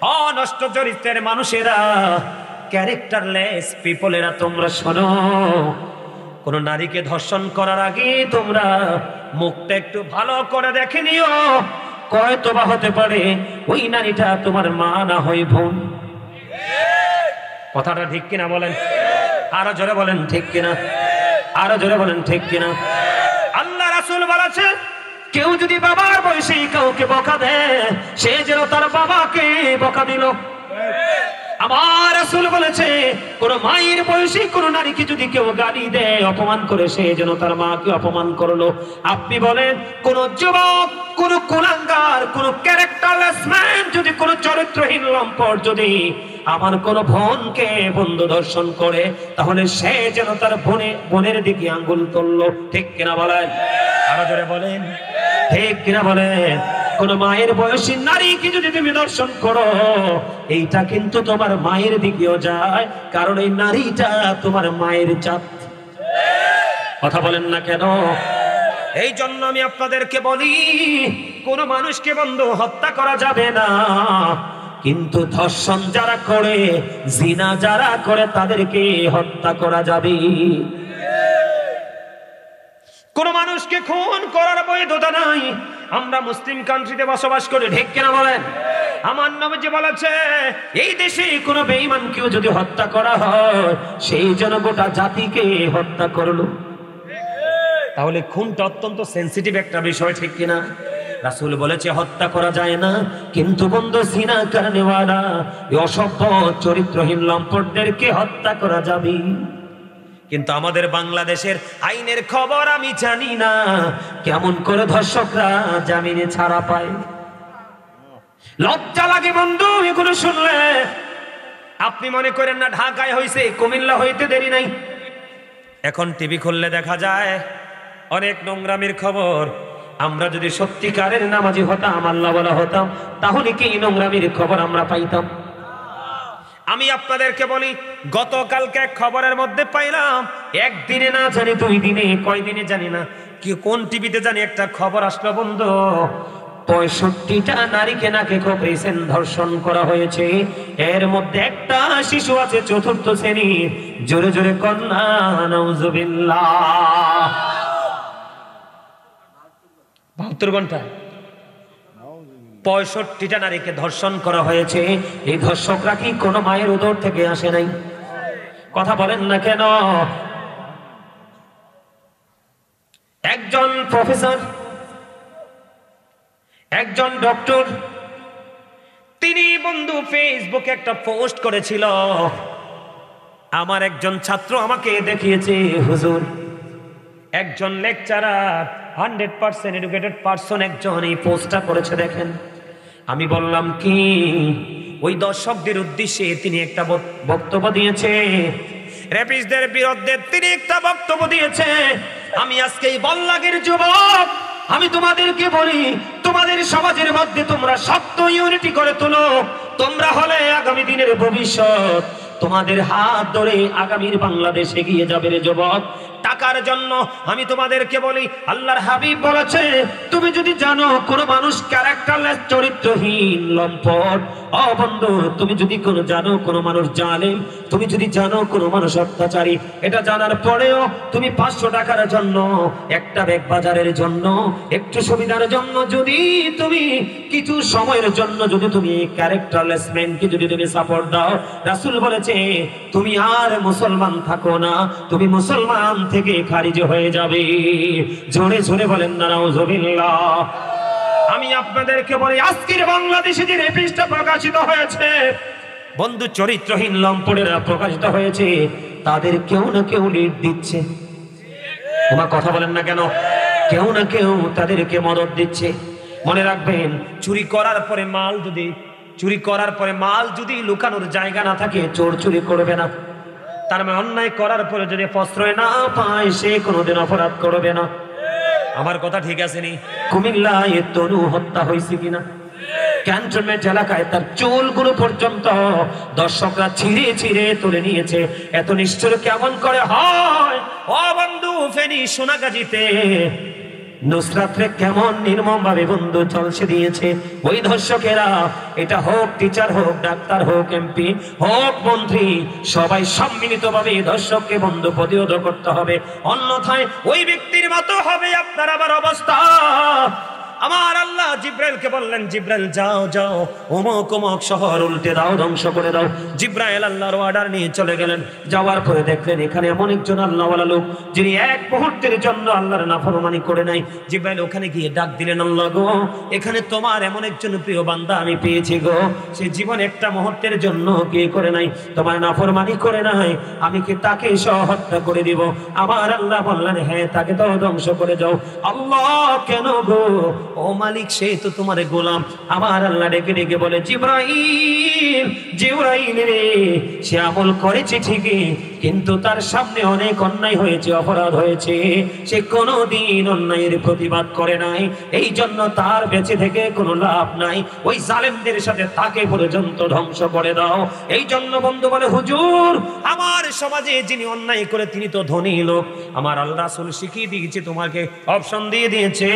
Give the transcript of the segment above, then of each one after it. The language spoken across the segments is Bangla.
অনষ্ট চরিত্রের মানুষেরা, ক্যারেক্টারলেস পিপলেরা, তোমরা শোনো, কোন নারীকে ধর্ষণ করার আগে তোমরা মুখটা একটু ভালো করে দেখে নিও। হয়তো বা হতে পারে ওই নারীটা তোমার মা না হয় বোন। কথাটা ঠিক কিনা বলেন? আরো জোরে বলেন ঠিক কিনা? আরো জোরে বলেন ঠিক কিনা? আল্লাহ রাসূল বলেছে, কেউ যদি বাবার বয়সী কাউকে বকা দেয়, সে যেন তার বাবাকে বকা দিল। আমার রাসূল বলেছে, কোন মায়ের বয়সী কোন নারীকে যদি কেউ গালি দেয়, অপমান করে, সে যেন তার মাকে অপমান করলো। আপনি বলেন, কোন যুবক, কোন কুলাঙ্গার, কোন ক্যারেক্টারলেস ম্যান যদি, কোন চরিত্রহীন লম্পট যদি আমার কোন বোনকে বন্ধু দর্শন করে, তাহলে সে যেন তার বোনের দিকে আঙ্গুল তুললো। ঠিক কিনা বলেন? আরো জোরে বলেন ঠিক কিনা বলেন? কোন মায়ের বয়সী নারীকে যদি তুমি দর্শন করো, এইটা কিন্তু তোমার মায়ের দিকেও যায়, কারণ এই নারীটা তোমার মায়ের জাত। কথা বলেন না কেন? এই জন্য আমি আপনাদেরকে বলি, কোন মানুষকে বন্ধু হত্যা করা যাবে না, কিন্তু ধর্ষণ যারা করে, জিনা যারা করে, তাদেরকে হত্যা করা যাবে। কোন মানুষকে খুন করার বৈধতা নাই। আমরা মুসলিম কান্ট্রিতে বসবাস করি, ঠিক কিনা বলেন? আমার নবীজি বলেছে, এই দেশে কোন বেঈমানকেও যদি হত্যা করা হয়, সেই জন্য গোটা জাতিকে হত্যা করলো। তাহলে খুনটা অত্যন্ত সেনসিটিভ একটা বিষয়, ঠিক কিনা? রাসূল বলেছে হত্যা করা যায় না, কিন্তু বন্ধু জিনা করনেওয়ালা, অসভ্য চরিত্রহীন লম্পটদেরকে হত্যা করা যাবে। কিন্তু আমাদের বাংলাদেশের আইনের খবর আমি জানি না, কেমন করে ধর্ষকরা জামিনে ছাড়া পায়। লজ্জা লাগে বন্ধু এগুলো শুনলে। আপনি মনে করেন না ঢাকায় হইছে, কুমিল্লা হইতে দেরি নাই। এখন টিভি খুললে দেখা যায় অনেক নোংরামির খবর। আমরা যদি সত্যিকারের নামাজি হতাম, আল্লাহ ওয়ালা হতাম, তাহলে কি নোংরামির খবর আমরা পাইতাম? আমি আপনাদেরকে বলি, গতকালকে এক খবরের মধ্যে পাইলাম, একদিনে না জানি 2 দিনে, কয়দিনে জানি না, কি কোন টিভিতে জানি একটা খবর আসলো বন্ধু, 65টা নারীকে নাকি করেছেন, ধর্ষণ করা হয়েছে। এর মধ্যে একটা শিশু আছে 4র্থ শ্রেণীর। জোরে জোরে কন্যা নাউজুবিল্লাহ। 72 ঘন্টা 65টা নারীকে ধর্ষণ করা হয়েছে। এই ধর্ষকরা কি কোনো মায়ের উদর থেকে আসে নাই? কথা বলেন না কেন? একজন প্রফেসর, একজন ডক্টর, তিনি বন্ধু ফেসবুকে একটা পোস্ট করেছিল। আমার একজন ছাত্র আমাকে দেখিয়েছে, হুজুর, একজন লেকচারার, 100% এডুকেটেড পারসন একজন এই পোস্টটা করেছে, দেখেন। আমি বললাম কি, ওই দর্শকদের উদ্দেশ্যে তিনি একটা বক্তব্য দিয়েছে, রেপিস্টদের বিরুদ্ধে তিনি একটা বক্তব্য দিয়েছে। আমি আজকে এই বল্লাগের যুবক, আমি তোমাদেরকে বলি, তোমাদের সমাজের মধ্যে তোমরা শক্ত ইউনিটি করে তোলো। তোমরা হলে আগামী দিনের ভবিষ্যৎ। তোমাদের হাত ধরে আগামীর বাংলাদেশ এগিয়ে যাবে রে যুবক। টাকার জন্য আমি তোমাদেরকে বলি, আল্লাহর হাবিব বলেছে, তুমি যদি জানো কোন মানুষ ক্যারেক্টারলেস, চরিত্রহীন, লম্পট, বন্ধু, তুমি যদি জানো কোন মানুষ জালেম, তুমি যদি জানো কোন মানুষ অত্যাচারী, এটা জানার পরেও তুমি 500 টাকার জন্য, একটা ব্যাগ বাজারের জন্য, একটু সুবিধার জন্য, যদি তুমি কিছু সময়ের জন্য যদি তুমি ক্যারেক্টারলেস ম্যানকে যদি তুমি সাপোর্ট দাও, রাসূল বলেছে তুমি আর মুসলমান থাকো না, তুমি মুসলমান থেকে খারিজ হয়ে যাবে। জোরে জোরে বলেন না নাউজুবিল্লাহ। আমি আপনাদেরকে বলি, আজকের বাংলাদেশে যে রেপিস্টটা প্রকাশিত হয়েছে, বন্ধু, চরিত্রহীন লম্পটেরা প্রকাশিত হয়েছে, তাদের কেউ না কেউ লিড দিচ্ছে। তোমার কথা বলেন না কেন? কেউ না কেউ তাদেরকে মদত দিচ্ছে। মনে রাখবেন, চুরি করার পরে মাল যদি লুকানোর জায়গা না থাকে, চোর চুরি করবে না। তার মানে অন্যায় করার পরে যদি প্রশ্রয় না পায়, সে কোনোদিন অপরাধ করবে না। আমার কথা ঠিক আছে নি? কুমিল্লায় তনু হত্যা হয়েছে কিনা? ক্যান্টনমেন্ট এলাকায় তার চুলগুলো পর্যন্ত দর্শকরা ছিঁড়ে ছিঁড়ে তুলে নিয়েছে। এত নিষ্ঠুর কেমন করে হয়? ও বন্ধু, ফেনী সোনাগাজীতে নুসরাতরে কেমন নির্মম ভাবে বন্ধু চলছে দিয়েছে ওই ধর্ষকেরা। এটা হোক টিচার, হোক ডাক্তার, হোক এমপি, হোক মন্ত্রী, সবাই সম্মিলিতভাবে এই ধর্ষককে বন্ধু প্রতিরোধ করতে হবে, অন্যথায় ওই ব্যক্তির মতো হবে আপনার আবার অবস্থা। আমার আল্লাহ জিব্রাইলকে বললেন, জিব্রাইল যাও যাও অমুক অমুক শহর উল্টে দাও, ধ্বংস করে দাও। জিব্রাইল আল্লাহর অর্ডার নিয়ে চলে গেলেন। যাওয়ার পরে দেখলেন এখানে এমন একজন আল্লাহওয়ালা লোক যিনি এক মুহূর্তের জন্য আল্লাহর নাফরমানি করে নাই। জিব্রাইল ওখানে গিয়ে ডাক দিলেন, আল্লাহ গো, এখানে তোমার এমন একজন প্রিয় বান্দা আমি পেয়েছি গো, সে জীবন একটা মুহূর্তের জন্য কি করে নাই, তোমার নাফরমানি করে নাই, আমি কি তাকে সহ হত্যা করে দিব? আমার আল্লাহ বললেন, হ্যাঁ তাকে তো ধ্বংস করে যাও। আল্লাহ কেন গো? ও মালিক, সে তো তোমার গোলাম। আমার আল্লাহ ডেকে ডেকে বলে, জিব্রাইল, জিব্রাইল রে, সে আমল করেছে ঠিকই, কিন্তু তার সামনে অনেক অন্যায় হয়েছে, অপরাধ হয়েছে, সে কোনোদিন অন্যায়ের প্রতিবাদ করে নাই, এই জন্য তার বেঁচে থেকে কোনো লাভ নাই, ওই জালেমদের সাথে তাকে পর্যন্ত ধ্বংস করে দাও। এই জন্য বন্ধু বলে, হুজুর, আমার সমাজে যিনি অন্যায় করে তিনি তো ধনী লোক। আমার আল্লাহ রাসূল শিখিয়ে দিয়েছে, তোমাকে অপশন দিয়ে দিয়েছে,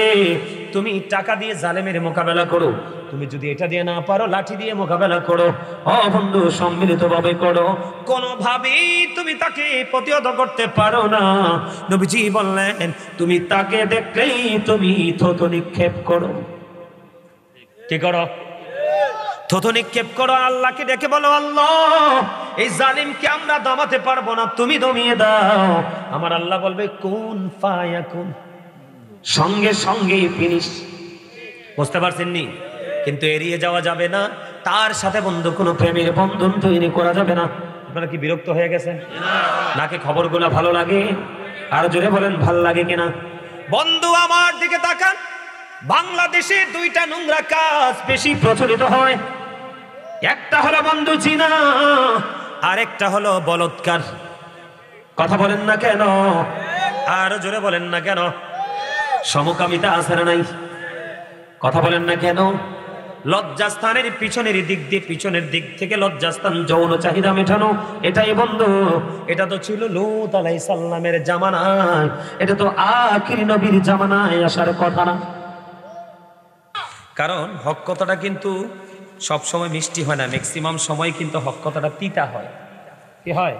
তুমি টাকা দিয়ে জালেমের মোকাবেলা করো, তুমি যদি এটা দিয়ে না পারো লাঠি দিয়ে মোকাবেলা করো। ও বন্ধু, সম্মিলিতভাবে করো, কোনোভাবেই তুমি তাকে প্রতিহত করতে পারো না। নবীজি বললেন, তুমি তাকে দেখলেই তুমি থুতু নিক্ষেপ করো। কি করো? থুতু নিক্ষেপ করো। আল্লাহকে ডেকে বলো, আল্লাহ, এই জালিমকে আমরা দমাতে পারবো না, তুমি দমিয়ে দাও। আমার আল্লাহ বলবে, কুন ফায়াকুন, সঙ্গে সঙ্গে ফিনিশ। বুঝতে পারছেন নি? কিন্তু এড়িয়ে যাওয়া যাবে না, তার সাথে বন্ধু কোনো প্রেমের বন্ধন তৈরি করা যাবে না। আপনারা কি বিরক্ত হয়ে গেছেন নাকি খবরগুলো ভালো লাগে? আর জোরে বলেন, ভাল লাগে কিনা? বন্ধু আমার দিকে তাকান। বাংলাদেশে দুইটা নোংরা কাজ বেশি প্রচলিত হয়, একটা হলো বন্ধু জিনা, আর একটা হলো বলৎকার। কথা বলেন না কেন? আর জোরে বলেন না কেন? সমকামিতা আছে না নাই? কথা বলেন না কেন? লজ্জাস্থানের পিছনের দিক দিয়ে, পিছনের দিক থেকে লজ্জাস্থান, যৌন চাহিদা মেটানো, এটাই বন্ধু। এটা তো ছিল লূত আলাইহিস সালামের জামানায়, এটা তো আখির নবীর জামানায় আসার কথা না। কারণ হক কথাটা কিন্তু সব সময় মিষ্টি হয় না, ম্যাক্সিমাম সময় কিন্তু হক কথাটা তিতা হয়। কি হয়?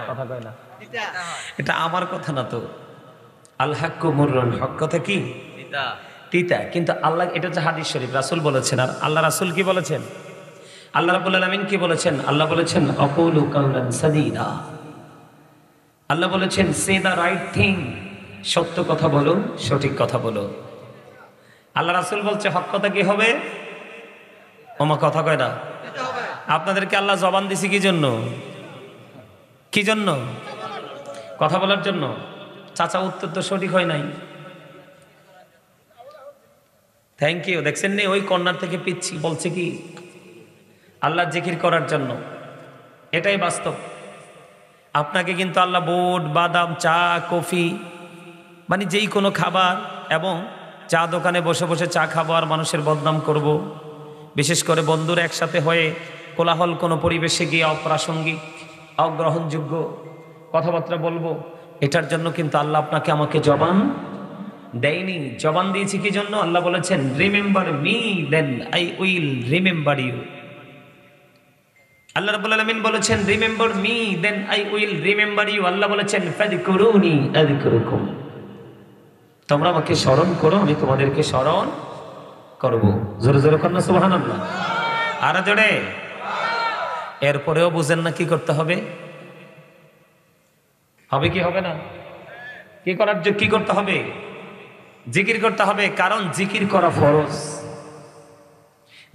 কথা কয় না, এটা আমার কথা না তো। আল হাক্কু মুররুন, হক কথা কি তিতা। কিন্তু আল্লাহ, এটা হচ্ছে হাদিস শরীফ, রাসূল বলেছেন। আর আল্লাহ রাসূল কি বলেছেন? আল্লাহ রাব্বুল আলামিন কি বলেছেন? আল্লাহ বলেছেন, আকুলু কাওলান সাদীদা। আল্লাহ বলেছেন, সে দা রাইট থিং, সত্য কথা বলো, সঠিক কথা বলো। আল্লাহ রাসূল বলছে, হক কথা কি হবে? ওমা কথা কয় না। আপনাদেরকে আল্লাহ জবান দিছে কি জন্য? কি জন্য? কথা বলার জন্য। চাচা, উত্তর তো সঠিক হয় নাই। Thank you. দেখছেন নি, ওই কর্নার থেকে পিচ্ছি বলছে কি আল্লাহ জিকির করার জন্য। এটাই বাস্তব। আপনাকে কিন্তু আল্লাহ বুট, বাদাম, চা, কফি, মানে যেই কোনো খাবার, এবং চা দোকানে বসে বসে চা খাবো আর মানুষের বদনাম করব, বিশেষ করে বন্ধুরা একসাথে হয়ে কোলাহল কোনো পরিবেশে গিয়ে অপ্রাসঙ্গিক, অগ্রহণযোগ্য কথাবার্তা বলবো, এটার জন্য কিন্তু আল্লাহ আপনাকে আমাকে জবান দেয়নি। জবান দিয়েছি কি জন্য? আল্লাহ বলেছেন, remember me then I will remember you. আল্লাহ রাব্বুল আলামিন বলেছেন, remember me then I will remember you. আল্লাহ বলেছেন, ফাযকুরুনি আযকুরুকুম, তোমরা আমাকে স্মরণ করো, আমি তোমাদেরকে স্মরণ করব। জোরে জোরে কন্যা সুবহানাল্লাহ। আর জোরে। এরপরেও বুঝেন না কি করতে হবে? হবে কি হবে না? কি করার কি করতে হবে? জিকির করতে হবে। কারণ জিকির করা ফরজ।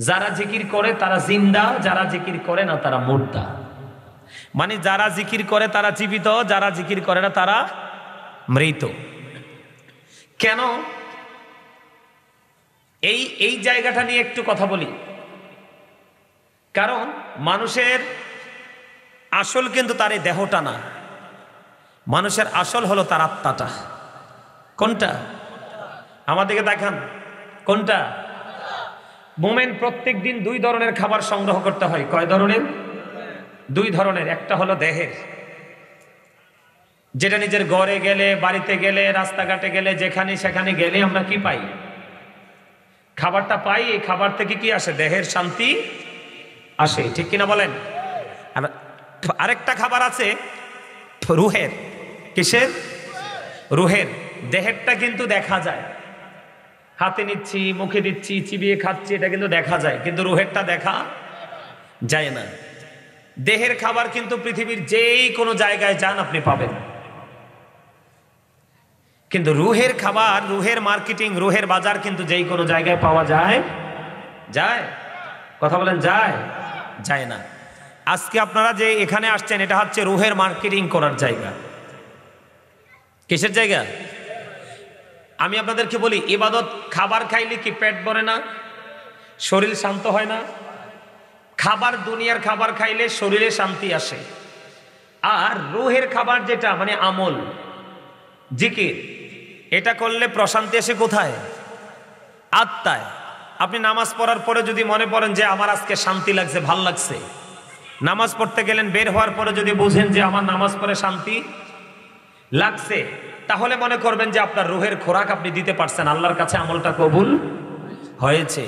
যারা জিকির করে তারা জিন্দা, যারা জিকির করে না তারা মুর্দা। মানে যারা জিকির করে তারা জীবিত, যারা জিকির করে না তারা মৃত। কেন? এই জায়গাটা নিয়ে একটু কথা বলি। কারণ মানুষের আসল কিন্তু তার এই দেহটা না, মানুষের আসল হলো তার আত্মাটা। কোনটা? আমাদেরকে দেখান কোনটা? মোমেন প্রত্যেক দিন 2 ধরনের খাবার সংগ্রহ করতে হয়। কয় ধরনের? 2 ধরনের। একটা হলো দেহের, যেটা নিজের ঘরে গেলে, বাড়িতে গেলে, রাস্তাঘাটে গেলে, যেখানে সেখানে গেলে আমরা কি পাই? খাবারটা পাই। এই খাবার থেকে কি আসে? দেহের শান্তি আসে, ঠিক কিনা বলেন? আর আরেকটা খাবার আছে রুহের। কিসের? রুহের। দেহেরটা কিন্তু দেখা যায়, হাতে নিচ্ছি, মুখে দিচ্ছি, চিবিয়ে খাচ্ছি, এটা কিন্তু দেখা যায়, কিন্তু রুহেরটা দেখা যায় না। দেহের খাবার কিন্তু পৃথিবীর যেই কোনো জায়গায় যান আপনি পাবেন, কিন্তু রুহের খাবার, রুহের মার্কেটিং, রুহের বাজার কিন্তু যেই কোনো জায়গায় পাওয়া যায়? যায়? কথা বলেন, যায়? যায় না। আজকে আপনারা যে এখানে আসছেন, এটা হচ্ছে রুহের মার্কেটিং করার জায়গা। কিসের জায়গা? আমি আপনাদেরকে বলি, ইবাদত, খাবার খাইলে কি পেট ভরে না? শরীর শান্ত হয় না? খাবার, দুনিয়ার খাবার খাইলে শরীরে শান্তি আসে। আর রুহের খাবার যেটা, মানে আমল, জিকির, এটা করলে প্রশান্তি আসে কোথায়? আত্মায়। আপনি নামাজ পড়ার পরে যদি মনে পড়েন যে আমার আজকে শান্তি লাগছে, ভাল লাগছে, নামাজ পড়তে গেলেন, বের হওয়ার পরে যদি বুঝেন যে আমার নামাজ পড়ে শান্তি লাগছে, তাহলে মনে করবেন যে আপনার রুহের খোরাক আপনি দিতে পারছেন, আল্লাহর কাছে আমলটা কবুল হয়েছে।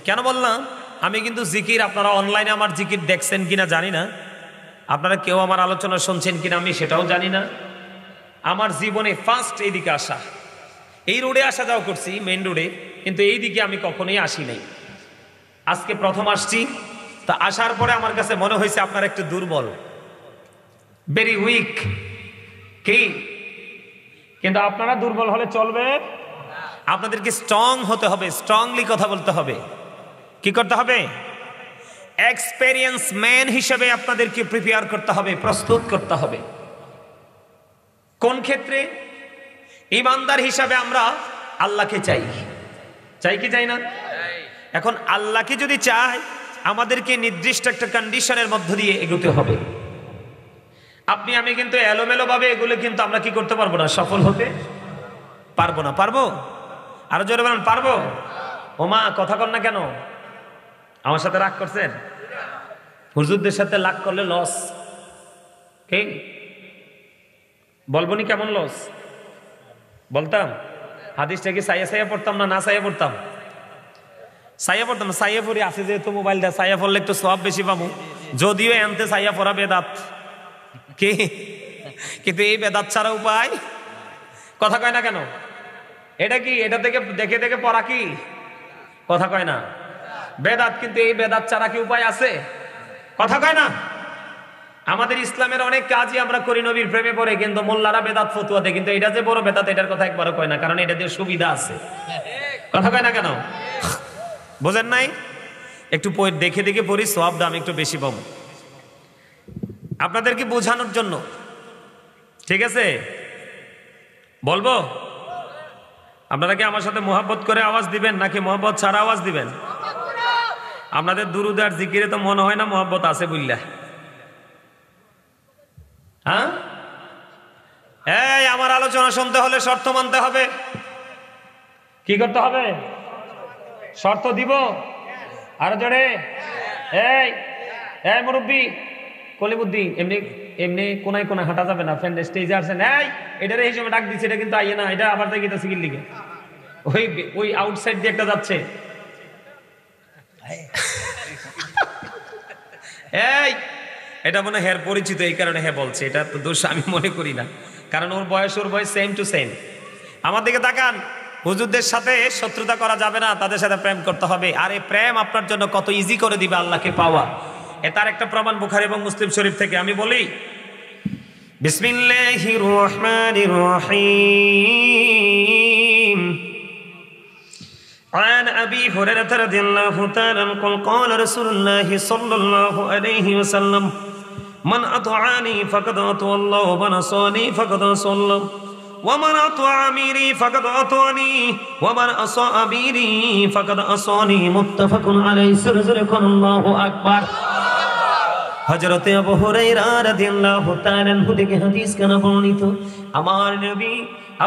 কেন বললাম? আমি কিন্তু জিকির, আপনারা অনলাইনে আমার জিকির দেখছেন কিনা জানি না, আপনারা কেউ আমার আলোচনা শুনছেন কিনা আমি সেটাও জানি না। আমার জীবনে ফার্স্ট এইদিকে আসা, এই রোডে আসা যাওয়া করছি, মেইন রোডে, কিন্তু এই দিকে আমি কখনোই আসি নাই, আজকে প্রথম আসছি। তা আসার পরে আমার কাছে মনে হয়েছে আপনারা একটু দুর্বল, ভেরি উইক। কি? কিন্তু আপনারা দুর্বল হলে চলবে? আপনাদেরকে স্ট্রং হতে হবে, স্ট্রংলি কথা বলতে হবে। কি করতে হবে? এক্সপেরিয়েন্স ম্যান হিসেবে আপনাদেরকে প্রিপেয়ার করতে হবে, প্রস্তুত করতে হবে। কোন ক্ষেত্রে? ইমানদার হিসাবে আমরা আল্লাহকে চাই, চাই কি চাই না? এখন আল্লাহকে যদি চাই, আমাদেরকে নির্দিষ্ট একটা কন্ডিশনের মধ্য দিয়ে এগোতে হবে। আপনি আমি কিন্তু এলোমেলো ভাবে এগুলো কিন্তু আমরা কি করতে পারবো না, সফল হতে পারবো না। পারবো? আরো জোরে বলেন, পারবো? ওমা, কথা কন না কেন? আমার সাথে রাগ করছেন? হুজুরদের সাথে রাগ করলে লস। কি বলবো নি? কেমন লস বলতাম? হাদিসটা কি সাইয়া সাইয়া পড়তাম না, না সাইয়া পড়তাম? সাইয়া পড়তাম। সাইয়া পড়ি আছে যেহেতু মোবাইলটা, সাইয়া পড়লে একটু সওয়াব বেশি পাবো, যদিও এনতে সাইয়া পড়া বেদাত। কি? কিন্তু এই বেদাত ছাড়া উপায়? কথা কয় না কেন? এটা কি? এটা থেকে দেখে দেখে পড়া কি? কথা কয় না? বেদাত। কিন্তু এই বেদাত ছাড়া কি উপায় আছে? কথা কয় না? আমাদের ইসলামের অনেক কাজই আমরা করি নবীর প্রেমে পড়ে, কিন্তু মোল্লারা বেদাত ফতুয়া দেয়, কিন্তু এটা যে বড় বেদাত এটার কথা একবারও কয় না, কারণ এটা দিয়ে সুবিধা আছে। কথা কয় না কেন? বোঝেন নাই? একটু দেখে দেখে পড়ি, সওয়াব দাম একটু বেশি পাবো, আপনাদেরকে বোঝানোর জন্য। ঠিক আছে? বলবো? আপনারা কি আমার সাথে মোহাব্বত করে আওয়াজ দিবেন নাকি মোহাব্বত ছাড়া আওয়াজ দিবেন? আপনাদের দুরুদ আর জিকিরে তো মনে হয় না মোহাব্বত আছে বুঝলা। হ্যাঁ, এই আমার আলোচনা শুনতে হলে শর্ত মানতে হবে। কি করতে হবে? শর্ত দিব। আরো জোরে, এই এই মুরব্বী কলিমুদ্দিন, এমনি এমনি কোনায় কোনায় হাঁটা যাবে না। ফ্রেন্ড স্টেজে আসছেন, এই এটার এই সময় ডাক দিচ্ছে, এটা কিন্তু আইয়ে না, এটা আবার দেখি সিগির লিগে ওই ওই আউটসাইড দিয়ে একটা যাচ্ছে। এই এটা মনে হের পরিচিত, এই কারণে হ্যাঁ বলছে, এটা তো দোষ আমি মনে করি না, কারণ ওর বয়স সেম টু সেম। আমার দিকে তাকান। হুজুরদের সাথে শত্রুতা করা যাবে না, তাদের সাথে প্রেম করতে হবে। আর এই প্রেম আপনার জন্য কত ইজি করে দিবে আল্লাহকে পাওয়া, এটার একটা প্রমাণ বুখারী এবং মুসলিম শরীফ থেকে। আমি বলি, বিসমিল্লাহির রহমানির রহিম। عن أبي هريرة رضي الله تعالى عنه قال رسول الله صلى الله عليه وسلم من أطاعني فقد أطاع الله ومن عصاني فقد عصى الله ومن أطاع أميري فقد أطاعني ومن عصى أميري فقد عصاني متفق عليه سرزركم الله أكبر। হযরতে আবু হুরায়রা রাদিয়াল্লাহু তাআলা আনহু থেকে হাদিস কানা বর্ণিত, আমার নবী,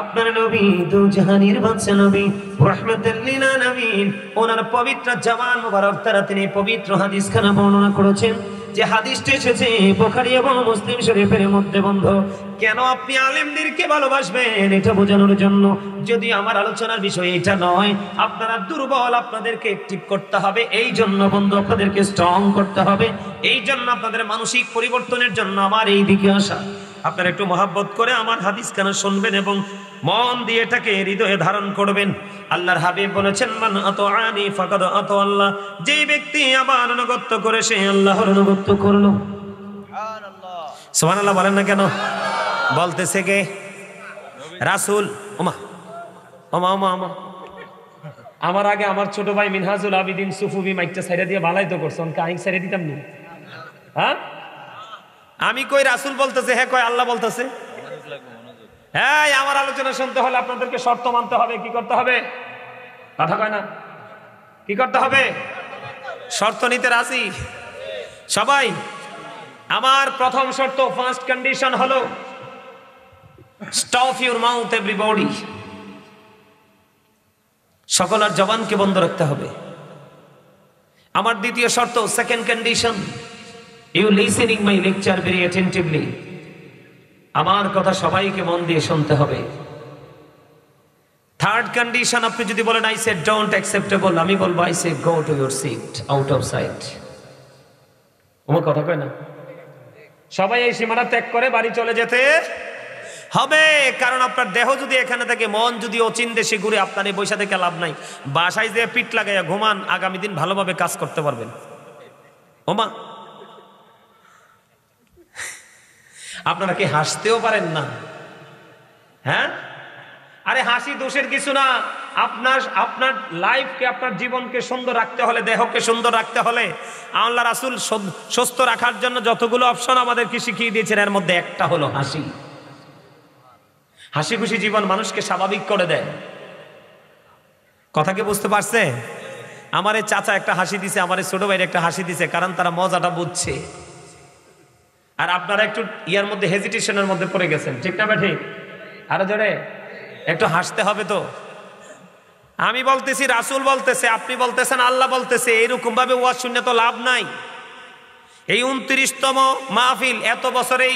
আপনার নবী, দু জাহানের বাদশা নবী রাহমাতুল লিল আলামিন, ওনার পবিত্র জবান মুবারক দ্বারা তিনি পবিত্র হাদিস খানা বর্ণনা করেছেন যে হাদিসটা এসেছে বুখারী এবং মুসলিম শরীফের মধ্যে বন্ধু। কেন আপনি আলেমদেরকে ভালোবাসবেন এটা বোঝানোর জন্য। যদি আমার আলোচনার বিষয় এটা নয়, আপনারা দুর্বল, আপনাদেরকে অ্যাক্টিভ করতে হবে, এই জন্য বন্ধু আপনাদেরকে স্ট্রং করতে হবে, এই জন্য আপনাদের মানসিক পরিবর্তনের জন্য আমার এই দিকে আসা। আপনারা একটু মহাব্বত করে আমার হাদিস কেন শুনবেন এবং মন দিয়ে এটাকে হৃদয়ে ধারণ করবেন। আল্লাহর হাবিব বলেছেন, মান আতাআনি ফাকাদ আতা আল্লাহ, যেই ব্যক্তি আমার আনুগত্য করে সে আল্লাহর আনুগত্য করলো। সুবহানাল্লাহ, সুবহানাল্লাহ বলেন না কেন? বলতেছে কে? রাসূল। ওমা ওমা ওমা ওমা, আমার আগে আমার ছোট ভাই মিনহাজুল আবিদিন সুফুবি মাইকটা সাইরা দিয়ে বালাই তো করছেন, কাহিং সাইরা দিতাম নি? হ্যাঁ, আমি কই রাসূল বলতেছে, হ্যাঁ কয় আল্লাহ বলতেছে। হ্যাঁ, আমার আলোচনা শুনতে হলে আপনাদেরকে শর্ত মানতে হবে। কি করতে হবে? কথা কয় না, কি করতে হবে? শর্ত নিতে রাজি সবাই? আমার প্রথম শর্ত, ফার্স্ট কন্ডিশন হলো স্টপ ইউর মাউথ এভরিবডি। সকলের জবানকে বন্ধ রাখতে হবে। আমার দ্বিতীয় শর্ত, second condition, you listening my lecture very attentively. আমার কথা সবাইকে মন দিয়ে শুনতে হবে। থার্ড কন্ডিশন, আপনি যদি বলেন আই সে ডোন্ট অ্যাকসেপ্টেবল, আমি বলবো I say go to your seat, out of sight. আমার কথা কয় না? সবাই এই সীমানা ত্যাগ করে বাড়ি চলে যেতে হবে। কারণ আপনার দেহ যদি এখানে থাকে, মন যদি অচিন দেশে ঘুরে, আপনার এই বৈশা থেকে লাভ নাই। বাসায় যে পিঠ লাগাইয়া ঘুমান, আগামী দিন ভালোভাবে কাজ করতে পারবেন। ওমা, আপনারা কি হাসতেও পারেন না? হ্যাঁ, আরে হাসি দোষের কিছু না। আপনার লাইফকে, আপনার জীবনকে সুন্দর রাখতে হলে, দেহকে সুন্দর রাখতে হলে, আল্লাহ রাসূল সুস্থ রাখার জন্য যতগুলো অপশন আমাদেরকে শিখিয়ে দিয়েছেন, এর মধ্যে একটা হলো হাসি। হাসি খুশি জীবন মানুষকে স্বাভাবিক করে দেয়। কথা কি বুঝতে পারছে? আমার এই চাচা একটা হাসি দিছে, আমার এই ছোট ভাইয়ের একটা হাসি দিছে, কারণ তারা মজাটা বুঝছে। আর আপনারা একটু ইয়ার মধ্যে, হেজিটেশনের মধ্যে পড়ে গেছেন, ঠিক না ভাই? ঠিক? আরো জোরে একটু হাসতে হবে তো। আমি বলতেছি, রাসূল বলতেছে, আপনি বলতেছেন, আল্লাহ বলতেছে, এইরকম ভাবে ওয়াজ শুনে তো লাভ নাই। এই 29তম মাহফিল, এত বছরে,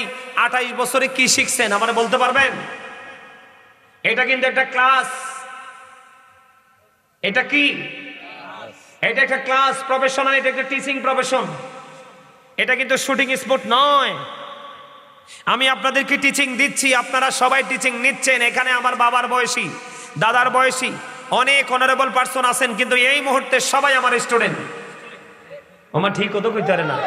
28 বছরে কি শিখছেন আমার বলতে পারবেন? এটা কিন্তু একটা ক্লাস। এটা কি? এটা একটা ক্লাস, প্রফেশনাল, এটা একটা টিচিং প্রফেশন। এটা কিন্তু শুটিং স্পট নয়। আমি আপনাদেরকে টিচিং দিচ্ছি, আপনারা সবাই টিচিং নিচ্ছেন। এখানে আমার বাবার বয়সী, দাদার বয়সী অনেক অনারেবল পার্সন আছেন, কিন্তু এই মুহূর্তে সবাই আমার স্টুডেন্ট। আমার ঠিক কত কইতে পারে না।